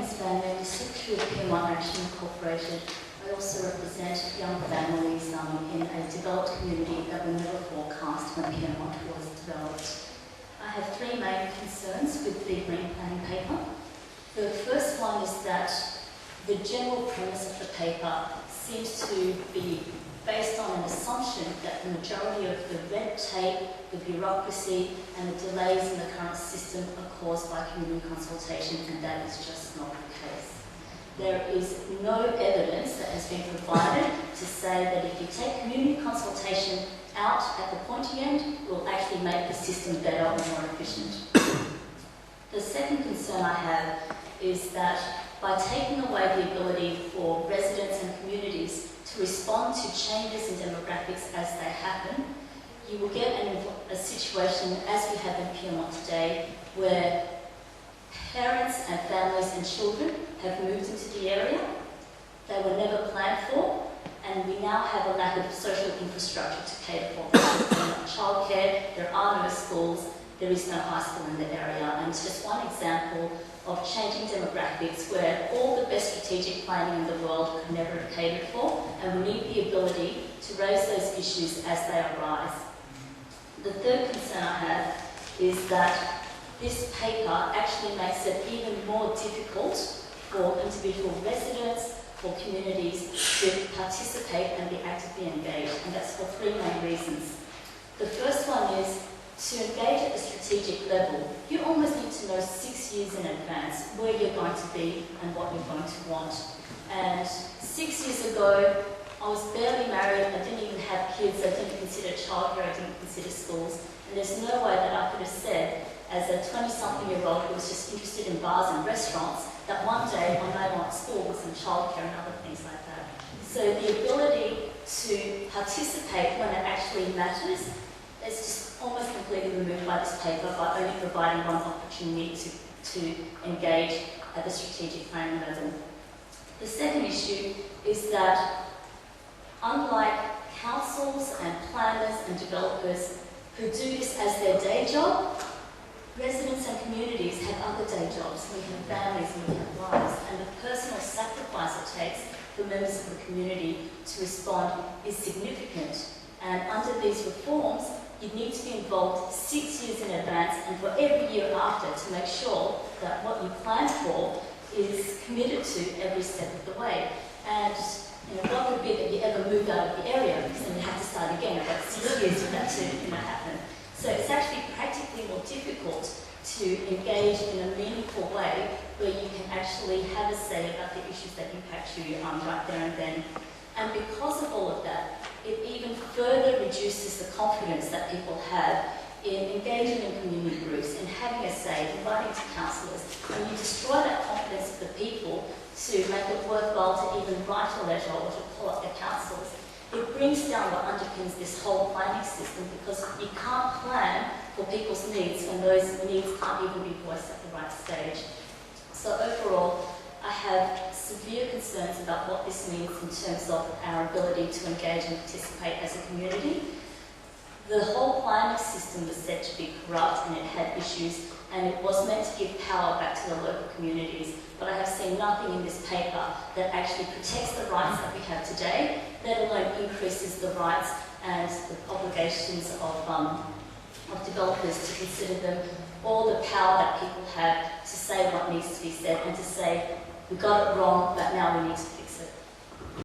is Van Meter, Secretary of Pyrmont Action Incorporated. I also represent young families in a developed community that were never forecast when Pyrmont was developed. I have three main concerns with the green planning paper. The first one is that the general premise of the paper seems to be based on an assumption that the majority of the red tape, the bureaucracy and the delays in the current system are caused by community consultation, and that is just not the case. There is no evidence that has been provided to say that if you take community consultation out at the pointy end, it will actually make the system better and more efficient. The second concern I have is that by taking away the ability for residents and communities to respond to changes in demographics as they happen, you will get a situation as we have in Pyrmont today, where parents and families and children have moved into the area. They were never planned for, and we now have a lack of social infrastructure to cater for them. There's no childcare, there are no schools, there is no high school in the area, and it's just one example of changing demographics where all the best strategic planning in the world could never have catered for, and we need the ability to raise those issues as they arise. The third concern I have is that this paper actually makes it even more difficult for individual residents, for communities to participate and be actively engaged, and that's for three main reasons. The first one is, to engage at the strategic level, you almost need to know 6 years in advance where you're going to be and what you're going to want. And 6 years ago, I was barely married, I didn't even have kids, I didn't consider childcare, I didn't consider schools, and there's no way that I could have said, as a 20-something-year-old who was just interested in bars and restaurants, that one day I may want schools and childcare and other things like that. So the ability to participate when it actually matters is just almost completely removed by this paper by only providing one opportunity to engage at the strategic planning level. The second issue is that unlike councils and planners and developers who do this as their day job, residents and communities have other day jobs. We have families and we have lives, and the personal sacrifice it takes for members of the community to respond is significant. And under these reforms, you need to be involved 6 years in advance and for every year after to make sure that what you plan for is committed to every step of the way. And God forbid that you ever move out of the area, because then you have to start again about 6 years for that to happen. So it's actually practically more difficult to engage in a meaningful way where you can actually have a say about the issues that impact you right there and then. And because of all of that, it even further reduces the confidence that people have in engaging in community groups, in having a say, inviting to councillors. And you destroy that confidence of the people to make it worthwhile to even write a letter or to call up their councillors. It brings down what underpins this whole planning system, because you can't plan for people's needs when those needs can't even be voiced at the right stage. So overall, I have severe concerns about what this means in terms of our ability to engage and participate as a community. The whole planning system was said to be corrupt and it had issues, and it was meant to give power back to the local communities. But I have seen nothing in this paper that actually protects the rights that we have today, let alone increases the rights and the obligations of developers to consider them, all the power that people have to say what needs to be said and to say, we got it wrong, but now we need to fix it.